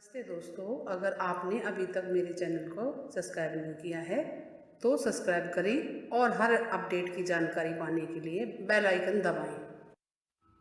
नमस्ते दोस्तों, अगर आपने अभी तक मेरे चैनल को सब्सक्राइब नहीं किया है तो सब्सक्राइब करें और हर अपडेट की जानकारी पाने के लिए बेल आइकन दबाएं।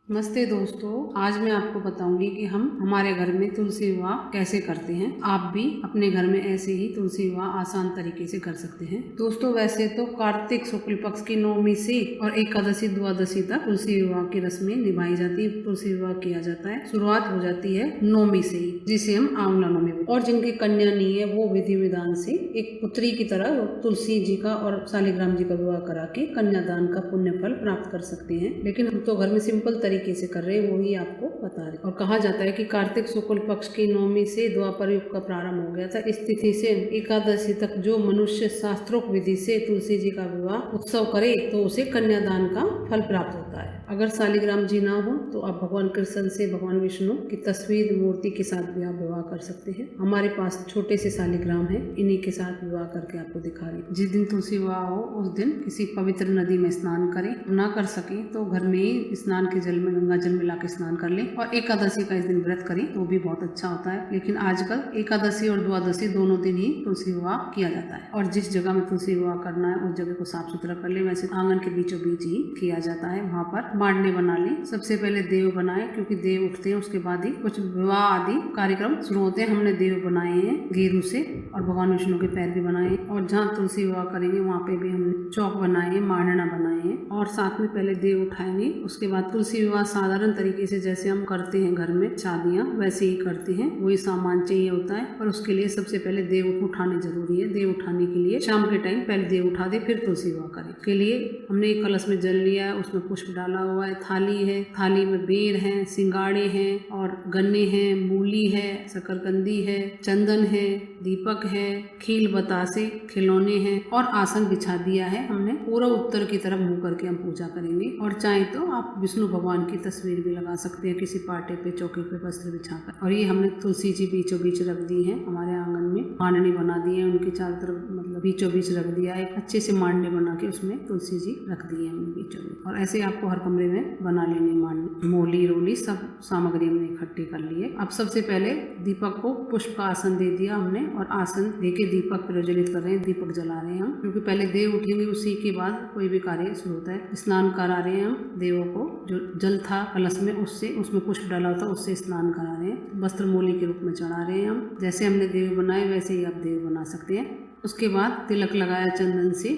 नमस्ते दोस्तों, आज मैं आपको बताऊंगी कि हम हमारे घर में तुलसी विवाह कैसे करते हैं। आप भी अपने घर में ऐसे ही तुलसी विवाह आसान तरीके से कर सकते हैं। दोस्तों, वैसे तो कार्तिक शुक्ल पक्ष की नवमी से और एकादशी द्वादशी तक तुलसी विवाह की रस्में निभाई जाती है, तुलसी विवाह किया जाता है। शुरुआत हो जाती है नवमी से ही, जिसे हम आंवला नवमी, और जिनकी कन्या नहीं है वो विधि विधान से एक पुत्री की तरह तुलसी जी का और शालिग्राम जी का विवाह करा के कन्यादान का पुण्य फल प्राप्त कर सकते हैं। लेकिन हम तो घर में सिंपल तरीके से कर रहे हैं, वो ही आपको बता रहे। और कहा जाता है कि कार्तिक शुक्ल पक्ष की नवमी से द्वापर युग का प्रारंभ हो गया था। इस तिथि से एकादशी तक जो मनुष्य शास्त्रोक्त विधि से तुलसी जी का विवाह उत्सव करे तो उसे कन्यादान का फल प्राप्त होता है। अगर शालिग्राम जी ना हो तो आप भगवान कृष्ण से भगवान विष्णु की तस्वीर मूर्ति के साथ भी आप विवाह कर सकते हैं। हमारे पास छोटे से शालिग्राम है, इन्हीं के साथ विवाह करके आपको दिखा रही। जिस दिन तुलसी विवाह हो उस दिन किसी पवित्र नदी में स्नान करें, ना कर सके तो घर में ही स्नान के जल में गंगा जल मिला के स्नान कर लें। और एकादशी का इस दिन व्रत करें तो भी बहुत अच्छा होता है। लेकिन आजकल एकादशी और द्वादशी दोनों दिन ही तुलसी विवाह किया जाता है। और जिस जगह में तुलसी विवाह करना है उस जगह को साफ सुथरा कर ले। वैसे आंगन के बीचों बीच ही किया जाता है, वहाँ पर मांडने बना लें। सबसे पहले देव बनाए, क्योंकि देव उठते हैं उसके बाद ही कुछ विवाह आदि कार्यक्रम शुरू होते हैं। हमने देव बनाए हैं गेरू से और भगवान विष्णु के पैर भी बनाए। और जहाँ तुलसी विवाह करेंगे वहाँ पे भी हमने चौक बनाए हैं, मांडना बनाए हैं और साथ में पहले देव उठाएंगे। उसके बाद तुलसी विवाह साधारण तरीके से जैसे हम करते हैं घर में शादियाँ, वैसे ही करते हैं। वही सामान चाहिए होता है, पर उसके लिए सबसे पहले देव उठाने जरूरी है। देव उठाने के लिए शाम के टाइम पहले देव उठा दे, फिर तुलसी विवाह करें। के लिए हमने एक कलश में जल लिया है, उसमें पुष्प डाला हुआ है, थाली है, थाली में बेर है, सिंगाड़े हैं और गन्ने हैं, मूली है, शकरकंदी है, चंदन है, दीपक है, खील बतासे, खिलौने हैं और आसन बिछा दिया है हमने। पूरा उत्तर की तरफ मुंह करके हम पूजा करेंगे। और चाहे तो आप विष्णु भगवान की तस्वीर भी लगा सकते हैं किसी पाटे पे, चौके पे वस्त्र बिछाकर। और ये हमने तुलसी जी बीचों बीच रख दी है हमारे आंगन में, मांडनी बना दी है उनके चारों तरफ, मतलब बीचों बीच रख दिया है। अच्छे से मांडने बना के उसमें तुलसी जी रख दी है हमने बीचों बीच। और ऐसे आपको हर कमरे में बना लेंगे मांडनी। मोली रोली सब सामग्री हमने इकट्ठी कर ली है। अब सबसे पहले दीपक को पुष्प का आसन दे दिया हमने और आसन देके दीपक प्रज्वलित कर रहे हैं, दीपक जला रहे हैं हम, क्योंकि पहले देव उठेंगे उसी के बाद कोई भी कार्य शुरू होता है। स्नान करा रहे हैं हम देवों को, जो जल था कलश में उससे, उसमें पुष्प डाला होता उससे स्नान करा रहे हैं। वस्त्र मूली के रूप में चढ़ा रहे हैं हम। जैसे हमने देव बनाए वैसे ही आप देव बना सकते हैं। उसके बाद तिलक लगाया चंदन से,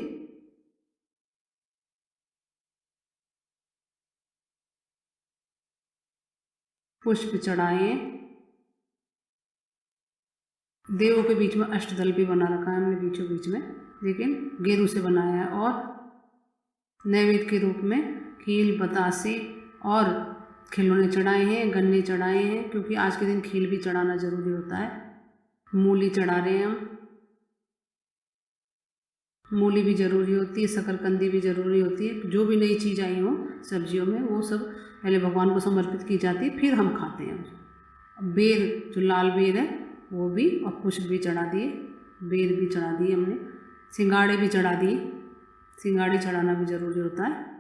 पुष्प चढ़ाए। देवों के बीच में अष्टदल भी बना रखा है हमने बीचों बीच में, लेकिन गेरू से बनाया है। और नैवेद्य के रूप में खील बतासे और खिलौने चढ़ाए हैं, गन्ने चढ़ाए हैं, क्योंकि आज के दिन खील भी चढ़ाना जरूरी होता है। मूली चढ़ा रहे हैं हम, मूली भी जरूरी होती है, शकरकंदी भी जरूरी होती है। जो भी नई चीज़ आई हो सब्जियों में वो सब पहले भगवान को समर्पित की जाती है, फिर हम खाते हैं। बेर, जो लाल बेर है वो भी, और पुष्प भी चढ़ा दिए, बेर भी चढ़ा दिए हमने, सिंगाड़े भी चढ़ा दिए। सिंगाड़े चढ़ाना भी जरूरी होता है।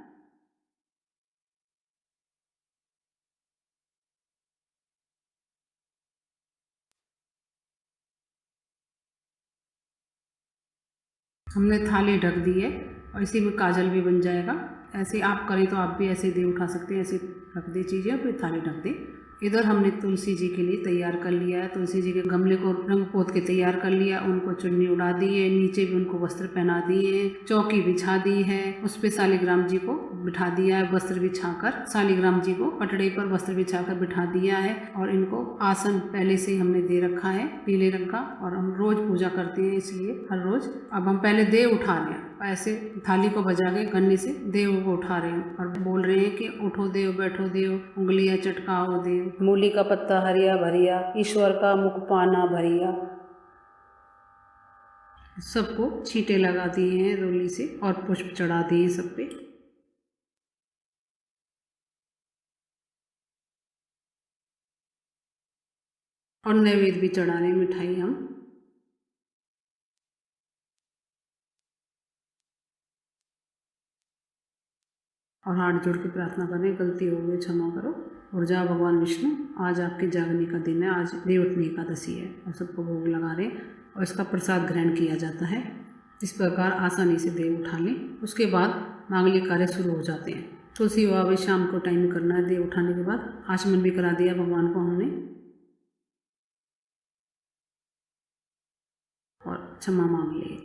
हमने थाली ढक दी है और इसी में काजल भी बन जाएगा। ऐसे आप करें तो आप भी ऐसे दे उठा सकते हैं, ऐसे रख दे चीज़ें फिर थाली ढक दे। इधर हमने तुलसी जी के लिए तैयार कर लिया है। तुलसी जी के गमले को रंग पोत के तैयार कर लिया, उनको चुन्नी उड़ा दी है, नीचे भी उनको वस्त्र पहना दिए हैं, चौकी बिछा दी है, उस पे शालिग्राम जी को बिठा दिया है वस्त्र बिछाकर। शालिग्राम जी को पटड़े पर वस्त्र बिछाकर बिठा दिया है और इनको आसन पहले से हमने दे रखा है पीले रंग का। और हम रोज पूजा करते हैं इसलिए हर रोज। अब हम पहले देव उठा रहे हैं, ऐसे थाली को बजा के गन्ने से देव को उठा रहे हैं और बोल रहे हैं कि उठो देव, बैठो देव, उंगलियां चटकाओ देव, मूली का पत्ता हरिया भरिया, ईश्वर का मुख पाना भरिया। सबको छींटे लगा दिए हैं रोली से और पुष्प चढ़ा दिए सब पे। और नैवेद्य भी चढ़ा रहे हैं, मिठाई हम। और हाथ जोड़ के प्रार्थना करें, गलती हो गई क्षमा करो। ऊर्जा भगवान विष्णु, आज आपके जागने का दिन है, आज देवउठनी एकादशी है और सबको भोग लगा रहे हैं और इसका प्रसाद ग्रहण किया जाता है। इस प्रकार आसानी से देव उठा लें। उसके बाद मांगलिक कार्य शुरू हो जाते हैं। तुलसी विवाह भी शाम को टाइम करना है। देव उठाने के बाद आचमन भी करा दिया भगवान को हमने और क्षमा मांग ली।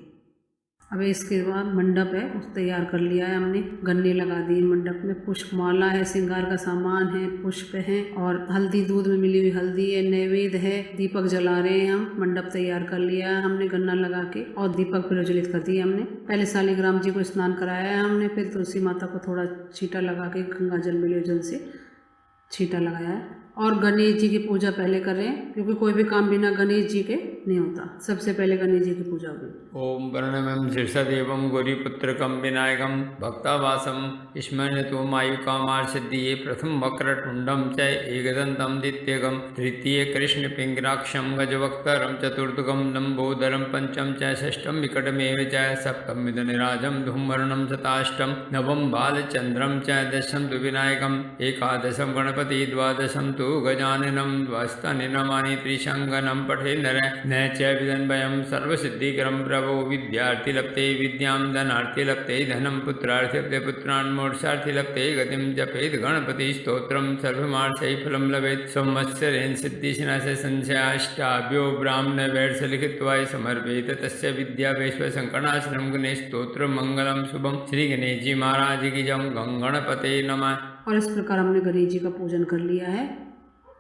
अब इसके बाद मंडप है उस तैयार कर लिया है हमने, गन्ने लगा दिए मंडप में, पुष्प माला है, श्रृंगार का सामान है, पुष्प है और हल्दी, दूध में मिली हुई हल्दी है, नैवेद्य है, दीपक जला रहे हैं हम। मंडप तैयार कर लिया है हमने गन्ना लगा के और दीपक प्रज्वलित कर दिए हमने। पहले शालिग्राम जी को स्नान कराया है हमने, फिर तुलसी माता को थोड़ा छींटा लगा के गंगा जल मिले जल से छींटा लगाया है और गणेश जी की पूजा पहले कर रहे हैं, क्योंकि कोई भी काम बिना गणेश जी के नहीं होता। सबसे पहले गणेश जी की पूजा होगी। ओम वर्णमं शीर्षदेवं गौरीपुत्रकं विनायकं भक्तावासं स्मरणतुमायुकामार्षद्धिये प्रथम वक्रतुण्डं च एकदन्तं द्वितीयकं तृतीये कृष्णपिङ्गराक्षं गजवक्त्रं चतुर्थकं लम्बोदरं पंचम च षष्ठं विकटमेव च सप्तम मिदनिराजं धूमवर्णं शताष्टं नवम बालचन्द्रं च दशम तु विनायकम् एकादशं गणपति द्वादशं तु गजाननं द्वादशानि नामानि त्रिशङ्गनं पठे नर न च विदन्वयं सर्वसिद्धिकरं प्रभो विद्यार्थी लप्ते विद्यां धनार्थी लप्ते धनं पुत्रार्थी लप्ते पुत्रान् मोक्षार्थी लप्ते गतिं जपेत् गणपति स्तोत्रं सर्वमार्थै फलं लभेत् संवत्सरेण सिद्धिशनास्य संशयाष्टाभ्यो ब्राह्मण वैर्ष लिखित्वा समर्पेत तस्य विद्यापेश्वर संकटाश्रम गणेश स्तोत्र मंगलम शुभम। श्री गणेश जी महाराज की जय। गणपते नमः। और इस प्रकार हमने गणेश जी का पूजन कर लिया है,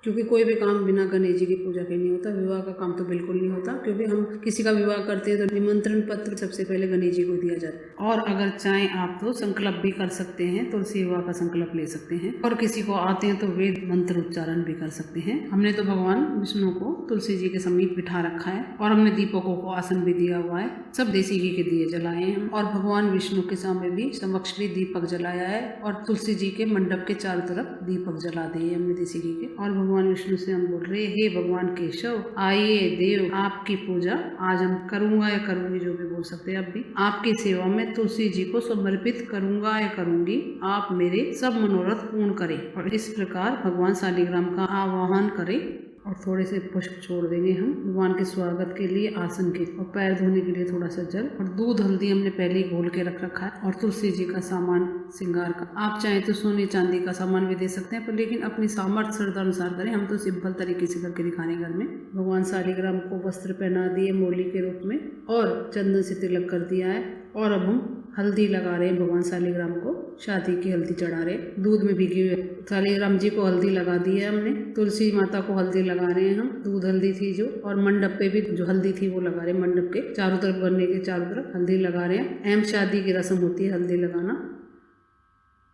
क्योंकि कोई भी काम बिना गणेश जी की पूजा के नहीं होता। विवाह का काम तो बिल्कुल नहीं होता, क्योंकि हम किसी का विवाह करते हैं तो निमंत्रण पत्र सबसे पहले गणेश जी को दिया जाता है। और अगर चाहें आप तो संकल्प भी कर सकते हैं, तुलसी विवाह का संकल्प ले सकते हैं और किसी को आते हैं तो वेद मंत्र उच्चारण भी कर सकते हैं। हमने तो भगवान विष्णु को तुलसी जी के समीप बिठा रखा है और हमने दीपकों को आसन भी दिया हुआ है। सब देसी घी के दिए जलाए हैं और भगवान विष्णु के सामने भी समक्ष भी दीपक जलाया है और तुलसी जी के मंडप के चारों तरफ दीपक जला दिए हमने देसी घी के। और भगवान विष्णु से हम बोल रहे, हे भगवान केशव, आइए देव, आपकी पूजा आज हम करूंगा या करूंगी, जो भी बोल सकते हैं। अब भी आपकी सेवा में तुलसी जी को समर्पित करूंगा या करूंगी, आप मेरे सब मनोरथ पूर्ण करें। और इस प्रकार भगवान शालिग्राम का आवाहन करें और थोड़े से पुष्प छोड़ देंगे हम भगवान के स्वागत के लिए आसन के, और पैर धोने के लिए थोड़ा सा जल और दूध हल्दी हमने पहले ही घोल के रख रखा है। और तुलसी जी का सामान श्रृंगार का, आप चाहें तो सोने चांदी का सामान भी दे सकते हैं, पर लेकिन अपनी सामर्थ्य श्रद्धा अनुसार करें। हम तो सिंपल तरीके से करके दिखाने घर में। भगवान शालिग्राम को वस्त्र पहना दिए मौली के रूप में और चंदन से तिलक कर दिया है। और अब हम हल्दी लगा रहे हैं भगवान शालिग्राम को, शादी की हल्दी चढ़ा रहे हैं, दूध में भीगी हुई शालिग्राम जी को हल्दी लगा दी है हमने। तुलसी माता को हल्दी लगा रहे हैं हम, दूध हल्दी थी जो, और मंडप पे भी जो हल्दी थी वो लगा रहे हैं। मंडप के चारों तरफ, गन्ने के चारों तरफ हल्दी लगा रहे हैं। अहम शादी की रस्म होती है हल्दी लगाना।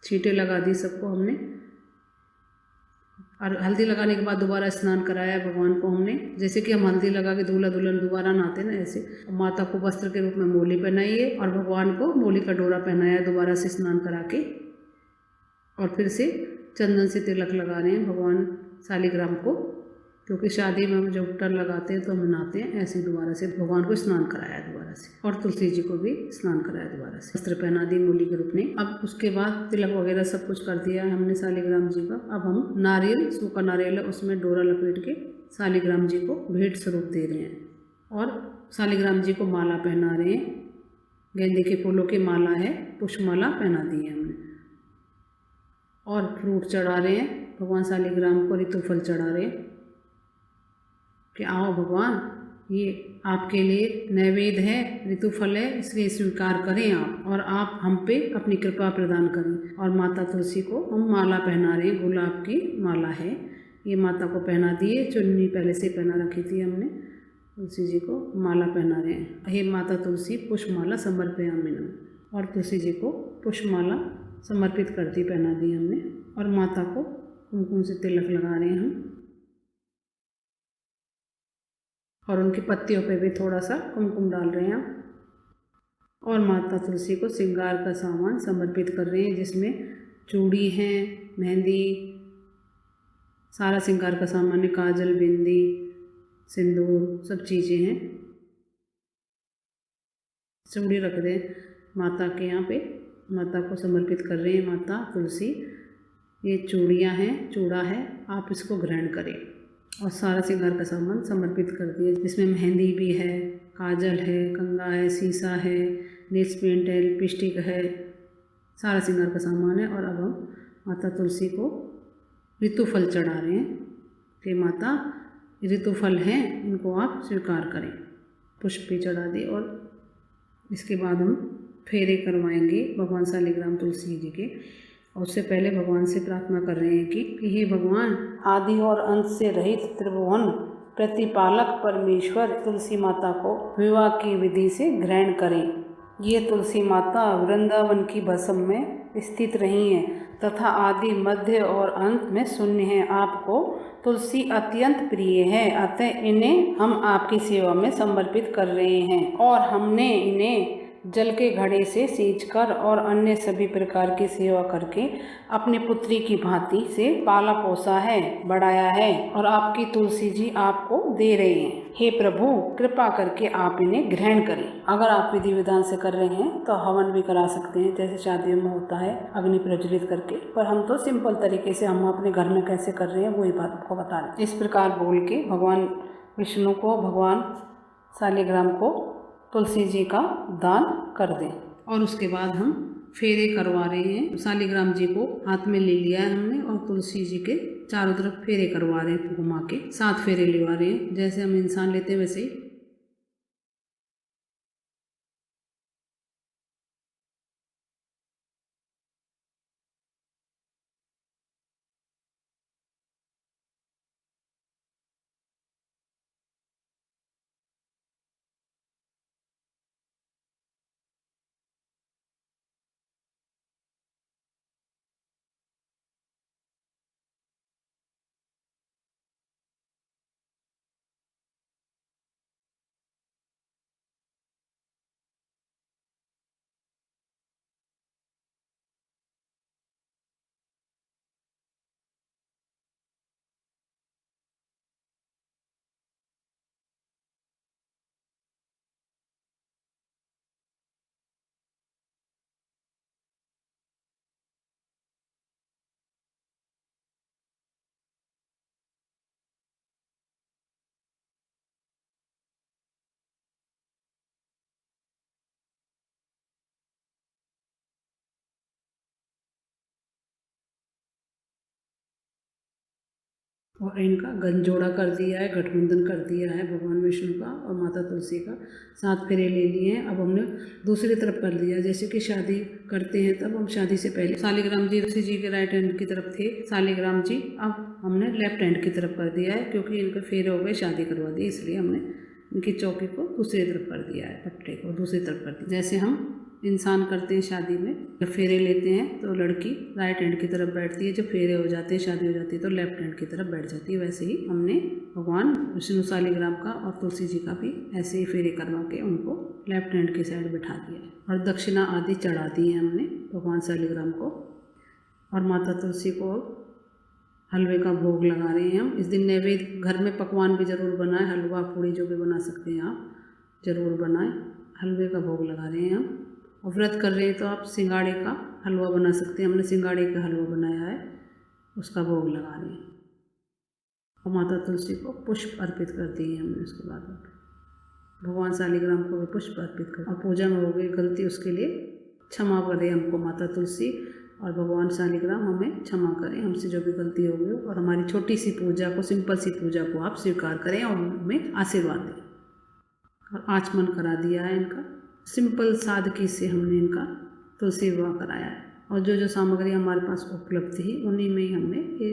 छींटे लगा दी सबको हमने और हल्दी लगाने के बाद दोबारा स्नान कराया भगवान को हमने। जैसे कि हम हल्दी लगा के दूल्हा दुल्हन दोबारा नहाते ना, ऐसे माता को वस्त्र के रूप में मोली पहनाई है और भगवान को मोली का डोरा पहनाया दोबारा से स्नान करा के। और फिर से चंदन से तिलक लगा रहे हैं भगवान शालिग्राम को, क्योंकि शादी में हम जब टर लगाते हैं तो हम नहाते हैं, ऐसे दोबारा से भगवान को स्नान कराया दोबारा से। और तुलसी जी को भी स्नान कराया दोबारा से, वस्त्र पहना दी मूली के रूप में। अब उसके बाद तिलक वगैरह सब कुछ कर दिया है हमने शालिग्राम जी का। अब हम नारियल, सूखा नारियल है उसमें डोरा लपेट के शालिग्राम जी को भेंट स्वरूप दे रहे हैं और शालिग्राम जी को माला पहना रहे हैं। गेंदे के फूलों की माला है, पुष्पमाला पहना दी है हमने। और फ्रूट चढ़ा रहे हैं भगवान शालिग्राम को, ऋतुफल चढ़ा रहे हैं कि आओ भगवान, ये आपके लिए नैवेद्य है, ऋतुफल है, इसलिए स्वीकार करें आप और आप हम पे अपनी कृपा प्रदान करें। और माता तुलसी को हम माला पहना रहे हैं, गुलाब की माला है, ये माता को पहना दिए। चुन्नी पहले से पहना रखी थी हमने, तुलसी जी को माला पहना रहे हैं। हे माता तुलसी पुष्पमाला समर्पयामि नमः। और तुलसी जी को पुष्पमाला समर्पित कर दी, पहना दी हमने। और माता को कुमकुम से तिलक लगा रहे हैं हम और उनकी पत्तियों पे भी थोड़ा सा कुमकुम डाल रहे हैं हम। और माता तुलसी को श्रृंगार का सामान समर्पित कर रहे हैं, जिसमें चूड़ी हैं, मेहंदी, सारा श्रृंगार का सामान है, काजल, बिंदी, सिंदूर, सब चीज़ें हैं। चूड़ी रख दें माता के यहाँ पे, माता को समर्पित कर रहे हैं। माता तुलसी ये चूड़ियाँ हैं, चूड़ा है, आप इसको ग्रहण करें। और सारा श्रृंगार का सामान समर्पित कर दिया, जिसमें मेहंदी भी है, काजल है, कंगा है, शीशा है, नेल्स पेंट है, लिपस्टिक है, सारा श्रृंगार का सामान है। और अब हम माता तुलसी को ऋतुफल चढ़ा रहे हैं कि माता ऋतुफल हैं, इनको आप स्वीकार करें। पुष्प भी चढ़ा दिए और इसके बाद हम फेरे करवाएंगे भगवान शालिग्राम तुलसी जी के। और उससे पहले भगवान से प्रार्थना कर रहे हैं कि हे भगवान, आदि और अंत से रहित त्रिभुवन प्रतिपालक परमेश्वर तुलसी माता को विवाह की विधि से ग्रहण करें। ये तुलसी माता वृंदावन की भस्म में स्थित रही हैं तथा आदि, मध्य और अंत में शून्य है। आपको तुलसी अत्यंत प्रिय है, अतः इन्हें हम आपकी सेवा में समर्पित कर रहे हैं। और हमने इन्हें जल के घड़े से सींचकर और अन्य सभी प्रकार की सेवा करके अपनी पुत्री की भांति से पाला पोसा है, बढ़ाया है, और आपकी तुलसी जी आपको दे रहे हैं। हे प्रभु, कृपा करके आप इन्हें ग्रहण करें। अगर आप विधि विधान से कर रहे हैं तो हवन भी करा सकते हैं, जैसे शादियों में होता है अग्नि प्रज्वलित करके, पर हम तो सिंपल तरीके से हम अपने घर में कैसे कर रहे हैं वही बात आपको बता रहे हैं। इस प्रकार बोल के भगवान विष्णु को, भगवान शालिग्राम को तुलसी जी का दान कर दें। और उसके बाद हम फेरे करवा रहे हैं। शालिग्राम जी को हाथ में ले लिया है हमने और तुलसी जी के चारों तरफ फेरे करवा रहे हैं, घुमा के 7 फेरे लिवा रहे हैं, जैसे हम इंसान लेते हैं वैसे ही। और इनका गंजोड़ा कर दिया है, गठबंधन कर दिया है भगवान विष्णु का और माता तुलसी का। 7 फेरे ले लिए हैं। अब हमने दूसरी तरफ कर दिया, जैसे कि शादी करते हैं तब हम शादी से पहले शालिग्राम जी तुलसी जी के राइट हैंड की तरफ थे शालिग्राम जी, अब हमने लेफ्ट हैंड की तरफ कर दिया है, क्योंकि इनके फेरे हो गए, शादी करवा दी, इसलिए हमने इनकी चौकी को दूसरी तरफ कर दिया है, पट्टे को दूसरी तरफ कर दिया। जैसे हम इंसान करते हैं शादी में, जब फेरे लेते हैं तो लड़की राइट हैंड की तरफ बैठती है, जब फेरे हो जाते हैं, शादी हो जाती है तो लेफ्ट हैंड की तरफ बैठ जाती है। वैसे ही हमने भगवान विष्णु शालिग्राम का और तुलसी जी का भी ऐसे ही फेरे करवा के उनको लेफ्ट हैंड की साइड बैठा दिया है। और दक्षिणा आदि चढ़ा दी है हमने भगवान शालिग्राम को। और माता तुलसी को हलवे का भोग लगा रहे हैं हम। इस दिन नैवेद्य घर में पकवान भी ज़रूर बनाएं, हलवा पूड़ी जो भी बना सकते हैं आप ज़रूर बनाएं। हलवे का भोग लगा रहे हैं हम। और व्रत कर रहे हैं तो आप सिंगाड़े का हलवा बना सकते हैं। हमने सिंगाड़े का हलवा बनाया है, उसका भोग लगा रहे हैं। और माता तुलसी को पुष्प अर्पित कर दिए हमने। उसके बाद भगवान शालिग्राम को भी पुष्प अर्पित कर। और पूजा में हो गई गलती, उसके लिए क्षमा करें हमको माता तुलसी, और भगवान शालिग्राम हमें क्षमा करें, हमसे जो भी गलती हो गई। और हमारी छोटी सी पूजा को, सिंपल सी पूजा को आप स्वीकार करें और हमें आशीर्वाद दें। और आचमन करा दिया है इनका, सिंपल सादगी से हमने इनका तुलसी विवाह कराया है। और जो जो सामग्री हमारे पास उपलब्ध थी उन्हीं में ही हमने ये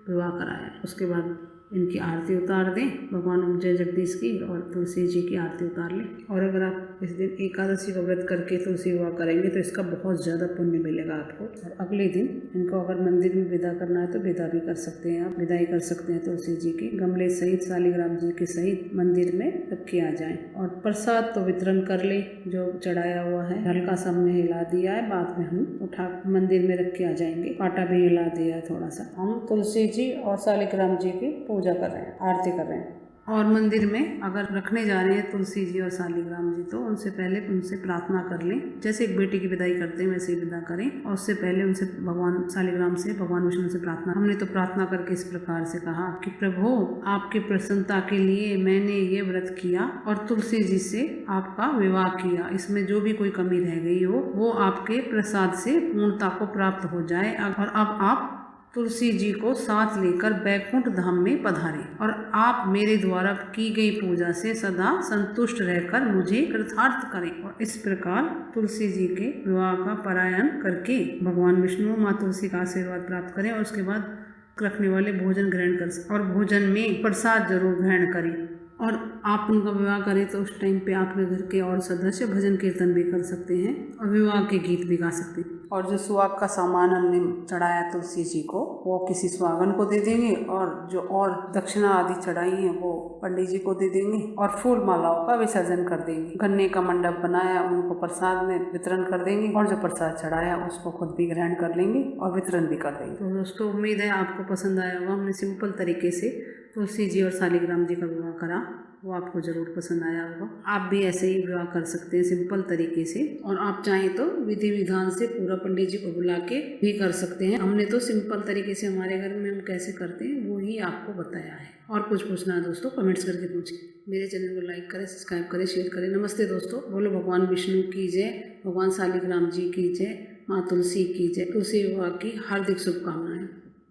विवाह कराया है। उसके बाद इनकी आरती उतार दें, भगवान जय जगदीश की और तुलसी जी की आरती उतार लें। और अगर आप इस दिन एकादशी का व्रत करके तुलसी विवाह करेंगे तो इसका बहुत ज़्यादा पुण्य मिलेगा आपको। और अगले दिन इनको अगर मंदिर में विदा करना है तो विदा भी कर सकते हैं आप, विदाई कर सकते हैं तुलसी जी की। गमले सहित शालिग्राम जी के सहित मंदिर में रखे आ जाएं। और प्रसाद तो वितरण कर लें, जो चढ़ाया हुआ है हल्का सा हमने हिला दिया है, बाद में हम उठा मंदिर में रख के आ जाएंगे। कांटा भी हिला दिया है थोड़ा सा। हम तुलसी जी और शालिग्राम जी की पूजा कर रहे हैं, आरती कर रहे हैं। और मंदिर में अगर रखने जा रहे हैं तुलसी जी और शालिग्राम जी, तो उनसे पहले उनसे प्रार्थना कर लें। जैसे एक बेटी की विदाई करते हैं वैसे ही विदा करें, और उससे पहले उनसे भगवान शालिग्राम से, भगवान विष्णु से प्रार्थना। हमने तो प्रार्थना करके इस प्रकार से कहा कि प्रभु, आपकी प्रसन्नता के लिए मैंने ये व्रत किया और तुलसी जी से आपका विवाह किया। इसमें जो भी कोई कमी रह गई हो वो आपके प्रसाद से पूर्णता को प्राप्त हो जाए, और अब आप तुलसी जी को साथ लेकर बैकुंठ धाम में पधारें और आप मेरे द्वारा की गई पूजा से सदा संतुष्ट रहकर मुझे कृतार्थ करें। और इस प्रकार तुलसी जी के विवाह का पारायण करके भगवान विष्णु, माँ तुलसी का आशीर्वाद प्राप्त करें, और उसके बाद रखने वाले भोजन ग्रहण कर सकते, और भोजन में प्रसाद जरूर ग्रहण करें। और आप उनका विवाह करें तो उस टाइम पे आपके घर के और सदस्य भजन कीर्तन भी कर सकते हैं और विवाह के गीत भी गा सकते हैं। और जो सुहाग का सामान हमने चढ़ाया तुलसी जी को, वो किसी सुहागन को दे देंगे, और जो और दक्षिणा आदि चढ़ाई है वो पंडित जी को दे देंगे, और फूल मालाओं का विसर्जन कर देंगे। गन्ने का मंडप बनाया उनको प्रसाद में वितरण कर देंगे, और जो प्रसाद चढ़ाया उसको खुद भी ग्रहण कर लेंगे और वितरण भी कर देंगे। तो दोस्तों, उम्मीद है आपको पसंद आया होगा। हमने सिंपल तरीके से तुलसी जी और शालिग्राम जी का विवाह करा, वो आपको ज़रूर पसंद आया होगा। आप भी ऐसे ही विवाह कर सकते हैं सिंपल तरीके से, और आप चाहें तो विधि विधान से पूरा पंडित जी को बुला के भी कर सकते हैं। हमने तो सिंपल तरीके से हमारे घर में हम कैसे करते हैं वो ही आपको बताया है। और कुछ पूछना है दोस्तों, कमेंट्स करके पूछिए। मेरे चैनल को लाइक करें, सब्सक्राइब करें, शेयर करें। नमस्ते दोस्तों, बोलो भगवान विष्णु की जय, भगवान शालिग्राम जी की जय, माँ तुलसी की जय। तुलसी विवाह की हार्दिक शुभकामनाएं।